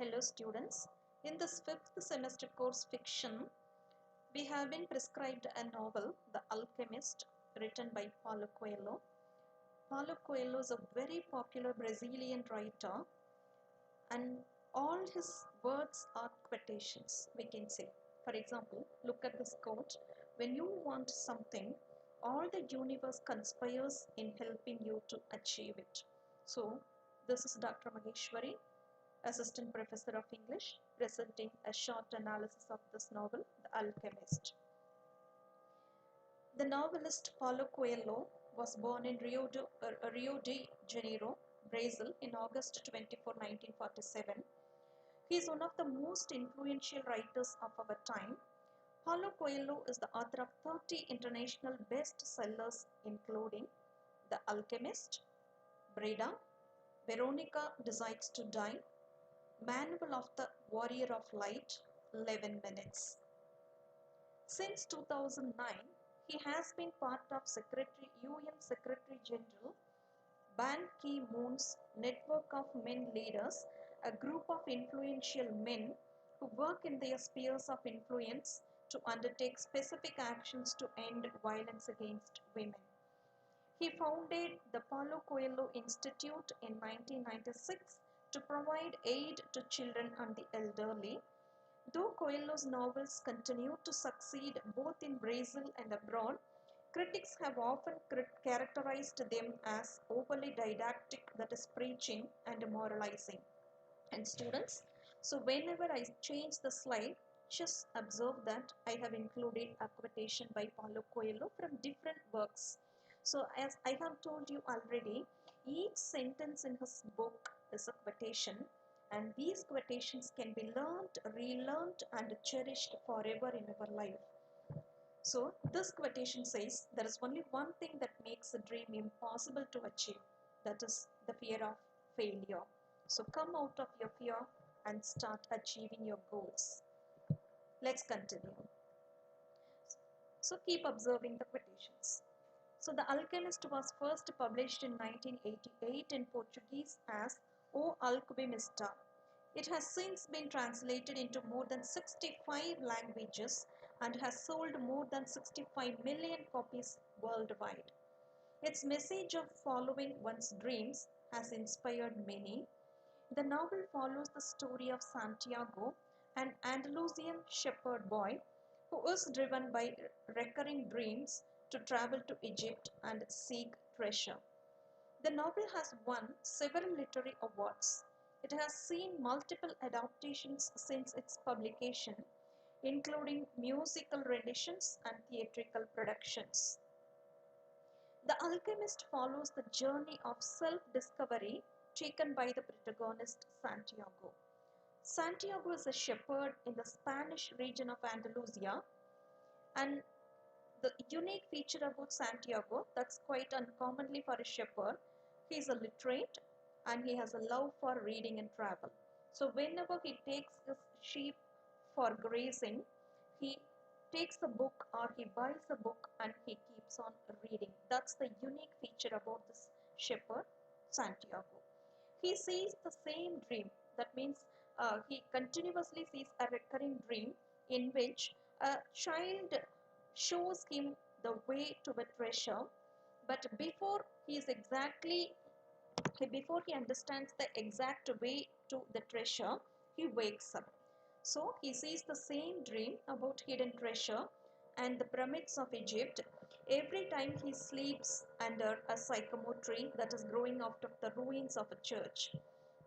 Hello students, in this 5th semester course fiction, we have been prescribed a novel, The Alchemist, written by Paulo Coelho. Paulo Coelho is a very popular Brazilian writer and all his words are quotations, we can say. For example, look at this quote, when you want something, all the universe conspires in helping you to achieve it. So, this is Dr. Maheswari, Assistant Professor of English, presenting a short analysis of this novel, The Alchemist. The novelist Paulo Coelho was born in Rio de Janeiro, Brazil in August 24, 1947. He is one of the most influential writers of our time. Paulo Coelho is the author of 30 international bestsellers including The Alchemist, Breda, Veronica Decides to Die, Manual of the Warrior of Light, 11 Minutes. Since 2009, he has been part of UN Secretary General Ban Ki-moon's network of men leaders, a group of influential men who work in their spheres of influence to undertake specific actions to end violence against women. He founded the Paulo Coelho Institute in 1996 to provide aid to children and the elderly. Though Coelho's novels continue to succeed both in Brazil and abroad, critics have often characterized them as overly didactic, that is preaching and moralizing. And students, so whenever I change the slide, just observe that I have included a quotation by Paulo Coelho from different works. So as I have told you already, each sentence in his book is a quotation, and these quotations can be learnt, relearnt and cherished forever in our life. So this quotation says, there is only one thing that makes a dream impossible to achieve, that is the fear of failure. So come out of your fear and start achieving your goals. Let's continue. So keep observing the quotations. So The Alchemist was first published in 1988 in Portuguese as O Alquimista. It has since been translated into more than 65 languages and has sold more than 65 million copies worldwide. Its message of following one's dreams has inspired many. The novel follows the story of Santiago, an Andalusian shepherd boy who is driven by recurring dreams to travel to Egypt and seek treasure. The novel has won several literary awards. It has seen multiple adaptations since its publication, including musical renditions and theatrical productions. The Alchemist follows the journey of self-discovery taken by the protagonist Santiago. Santiago is a shepherd in the Spanish region of Andalusia, and the unique feature about Santiago that's quite uncommonly for a shepherd, he is a literate and he has a love for reading and travel. So whenever he takes his sheep for grazing, he takes a book or he buys a book and he keeps on reading. That's the unique feature about this shepherd, Santiago. He sees the same dream. That means he continuously sees a recurring dream in which a child shows him the way to a treasure, but before he understands the exact way to the treasure, he wakes up. So he sees the same dream about hidden treasure and the pyramids of Egypt every time he sleeps under a sycamore tree that is growing out of the ruins of a church.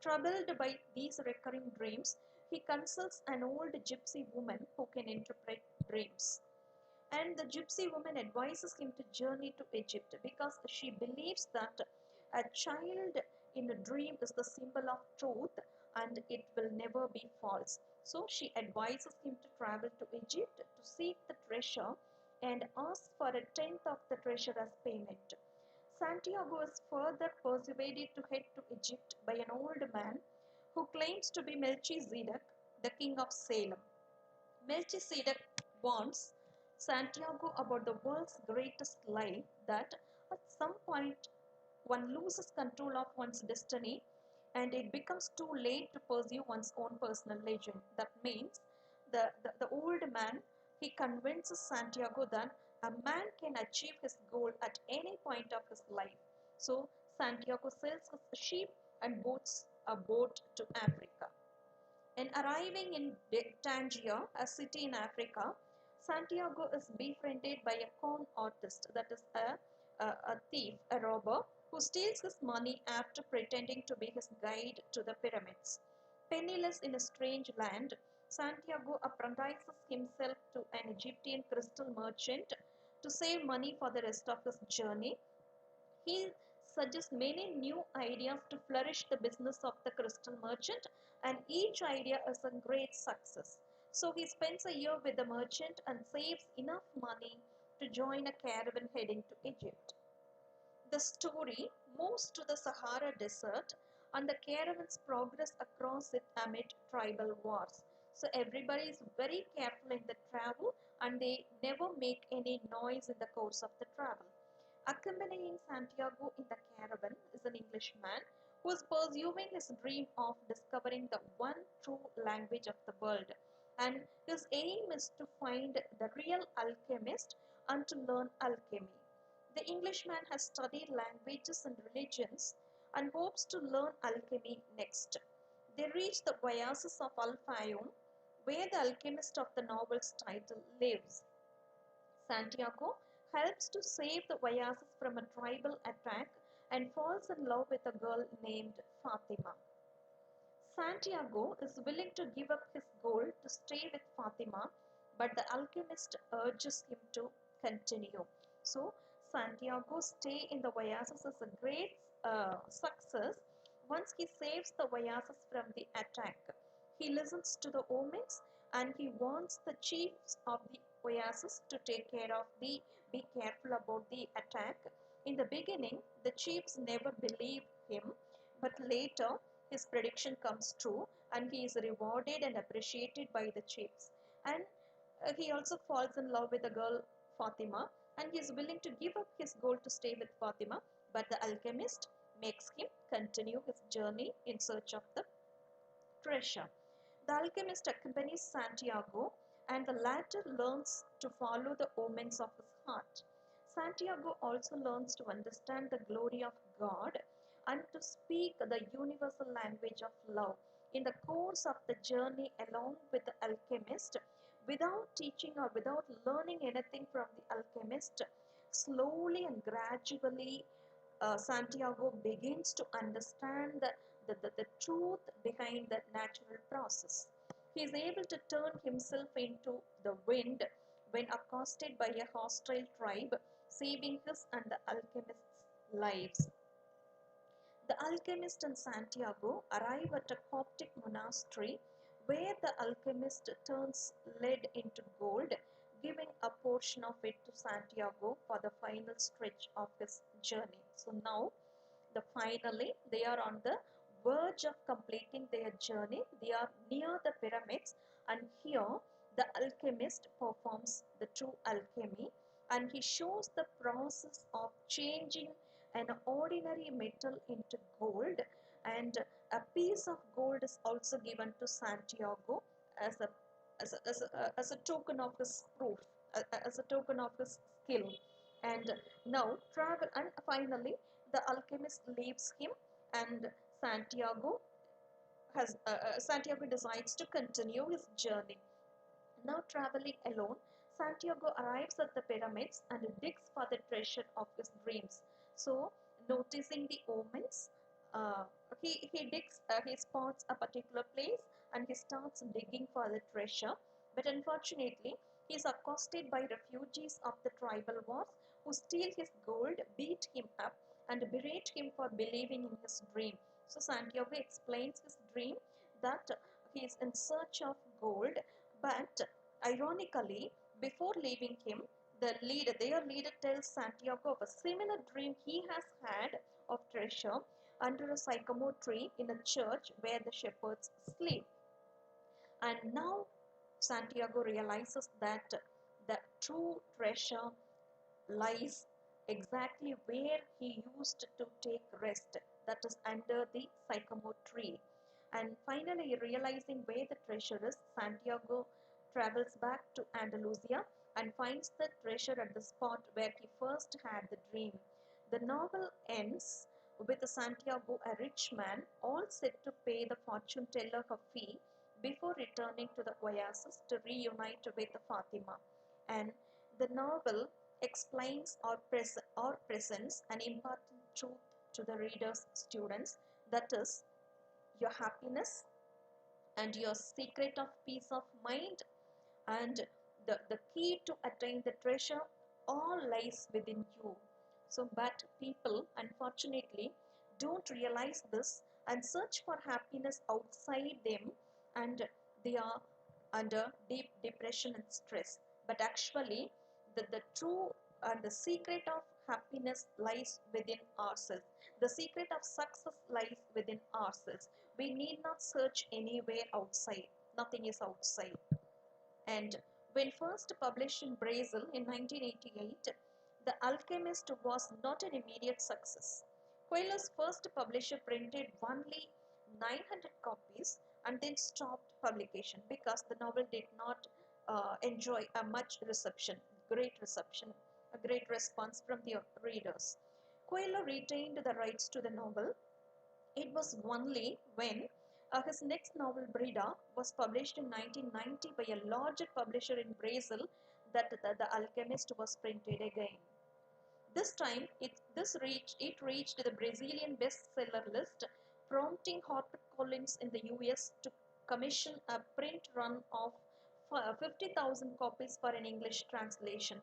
Troubled by these recurring dreams, he consults an old gypsy woman who can interpret dreams. And the gypsy woman advises him to journey to Egypt because she believes that a child in a dream is the symbol of truth and it will never be false. So she advises him to travel to Egypt to seek the treasure and ask for a tenth of the treasure as payment. Santiago is further persuaded to head to Egypt by an old man who claims to be Melchizedek, the king of Salem. Melchizedek warns Santiago about the world's greatest lie, that at some point one loses control of one's destiny and it becomes too late to pursue one's own personal legend. That means the old man, he convinces Santiago that a man can achieve his goal at any point of his life. So Santiago sells his sheep and boats a boat to Africa. And arriving in Tangier, a city in Africa, Santiago is befriended by a con artist, that is a thief, a robber, who steals his money after pretending to be his guide to the pyramids. Penniless in a strange land, Santiago apprentices himself to an Egyptian crystal merchant to save money for the rest of his journey. He suggests many new ideas to flourish the business of the crystal merchant, and each idea is a great success. So he spends a year with the merchant and saves enough money to join a caravan heading to Egypt. The story moves to the Sahara Desert, and the caravans progress across it amid tribal wars. So everybody is very careful in the travel, and they never make any noise in the course of the travel. Accompanying Santiago in the caravan is an Englishman who is pursuing his dream of discovering the one true language of the world. And his aim is to find the real alchemist and to learn alchemy. The Englishman has studied languages and religions and hopes to learn alchemy next. They reach the oasis of Al Fayoum, where the alchemist of the novel's title lives. Santiago helps to save the oasis from a tribal attack and falls in love with a girl named Fatima. Santiago is willing to give up his goal to stay with Fatima, but the alchemist urges him to continue. So, Santiago's stay in the oasis is a great success once he saves the oasis from the attack. He listens to the omens and he wants the chiefs of the oasis to be careful about the attack. In the beginning, the chiefs never believe him, but later his prediction comes true and he is rewarded and appreciated by the chiefs. And he also falls in love with the girl Fatima, and he is willing to give up his goal to stay with Fatima, but the alchemist makes him continue his journey in search of the treasure. The alchemist accompanies Santiago, and the latter learns to follow the omens of his heart. Santiago also learns to understand the glory of God and to speak the universal language of love. In the course of the journey along with the alchemist, without teaching or without learning anything from the alchemist, slowly and gradually Santiago begins to understand the truth behind the natural process. He is able to turn himself into the wind when accosted by a hostile tribe, saving his and the alchemist's lives. The alchemist and Santiago arrive at a Coptic monastery where the alchemist turns lead into gold, giving a portion of it to Santiago for the final stretch of his journey. So now, finally, they are on the verge of completing their journey. They are near the pyramids, and here the alchemist performs the true alchemy, and he shows the process of changing an ordinary metal into gold, and a piece of gold is also given to Santiago as a as a token of his proof, as a token of his skill. And now travel, and finally the alchemist leaves him, and Santiago decides to continue his journey. Now traveling alone, Santiago arrives at the pyramids and digs for the treasure of his dreams. So, noticing the omens, uh, he spots a particular place and he starts digging for the treasure. But unfortunately, he is accosted by refugees of the tribal wars who steal his gold, beat him up, and berate him for believing in his dream. So, Santiago explains his dream that he is in search of gold, but ironically, before leaving him, their leader tells Santiago of a similar dream he has had of treasure under a sycamore tree in a church where the shepherds sleep. And now Santiago realizes that the true treasure lies exactly where he used to take rest, that is under the sycamore tree. And finally, realizing where the treasure is, Santiago travels back to Andalusia and finds the treasure at the spot where he first had the dream. The novel ends with Santiago, a rich man, all set to pay the fortune teller her fee before returning to the oasis to reunite with Fatima. And the novel explains or presents an important truth to the reader's students, that is, your happiness and your secret of peace of mind and the key to attain the treasure all lies within you. So, but people unfortunately don't realize this and search for happiness outside them, and they are under deep depression and stress. But actually, the true and the secret of happiness lies within ourselves. The secret of success lies within ourselves. We need not search anywhere outside. Nothing is outside. And when first published in Brazil in 1988, The Alchemist was not an immediate success. Coelho's first publisher printed only 900 copies and then stopped publication because the novel did not enjoy a great response from the readers. Coelho retained the rights to the novel. It was only when his next novel, Brida, was published in 1990 by a larger publisher in Brazil that the Alchemist was printed again. This time, it reached the Brazilian bestseller list, prompting HarperCollins in the US to commission a print run of 50,000 copies for an English translation.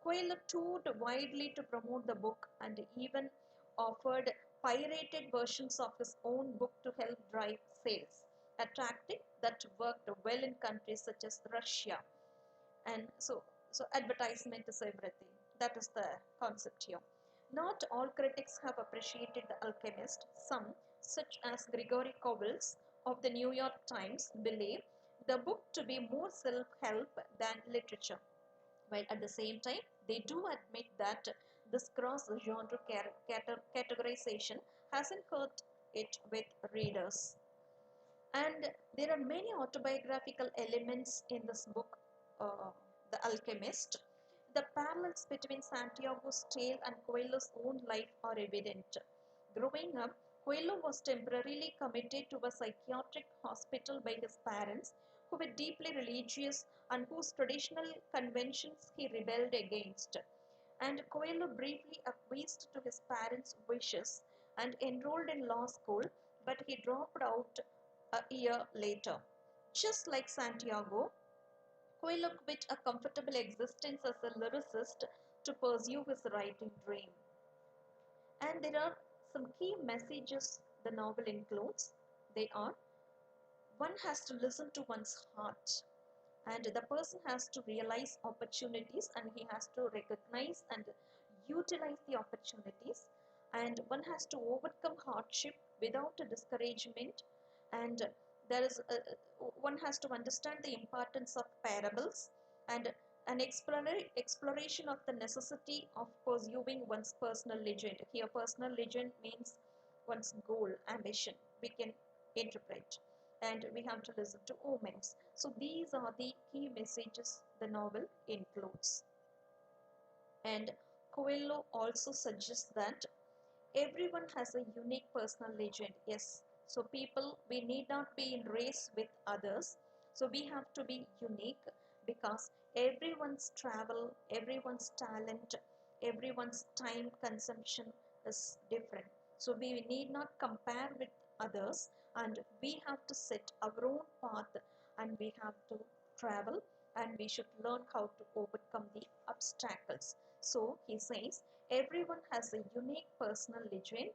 Coelho toured widely to promote the book and even offered pirated versions of his own book to help drive sales, a tactic that worked well in countries such as Russia. And so advertisement is everything. That is the concept here. Not all critics have appreciated The Alchemist. Some, such as Gregory Cowles of the New York Times, believe the book to be more self-help than literature, while at the same time they do admit that this cross-genre categorization hasn't hurt it with readers. And there are many autobiographical elements in this book, The Alchemist. The parallels between Santiago's tale and Coelho's own life are evident. Growing up, Coelho was temporarily committed to a psychiatric hospital by his parents, who were deeply religious and whose traditional conventions he rebelled against. And Coelho briefly acquiesced to his parents' wishes and enrolled in law school, but he dropped out a year later. Just like Santiago, Coelho quit a comfortable existence as a lyricist to pursue his writing dream. And there are some key messages the novel includes. They are: one has to listen to one's heart, and the person has to realize opportunities and he has to recognize and utilize the opportunities, and one has to overcome hardship without a discouragement, and one has to understand the importance of parables and an exploration of the necessity of pursuing one's personal legend. Here personal legend means one's goal, ambition, we can interpret. And we have to listen to omens. So these are the key messages the novel includes. And Coelho also suggests that everyone has a unique personal legend. Yes, so people, we need not be in race with others. So we have to be unique because everyone's travel, everyone's talent, everyone's time consumption is different. So we need not compare with others, and we have to set our own path, and we have to travel, and we should learn how to overcome the obstacles. So he says everyone has a unique personal legend,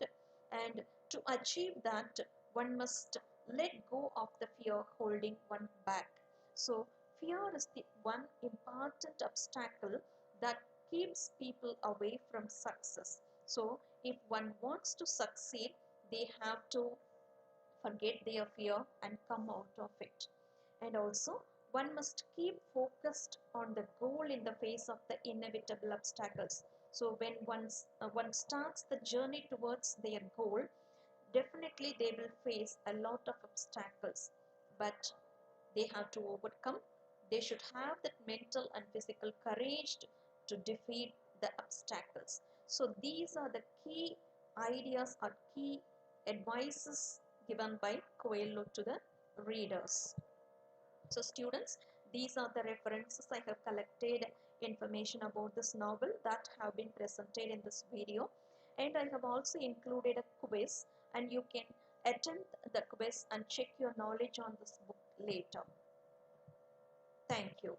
and to achieve that one must let go of the fear holding one back. So fear is the one important obstacle that keeps people away from success. So if one wants to succeed, they have to forget their fear and come out of it. And also, one must keep focused on the goal in the face of the inevitable obstacles. So when one starts the journey towards their goal, definitely they will face a lot of obstacles, but they have to overcome. They should have that mental and physical courage to defeat the obstacles. So these are the key ideas or key advices given by Coelho to the readers. So students, these are the references I have collected information about this novel that have been presented in this video, and I have also included a quiz, and you can attempt the quiz and check your knowledge on this book later. Thank you.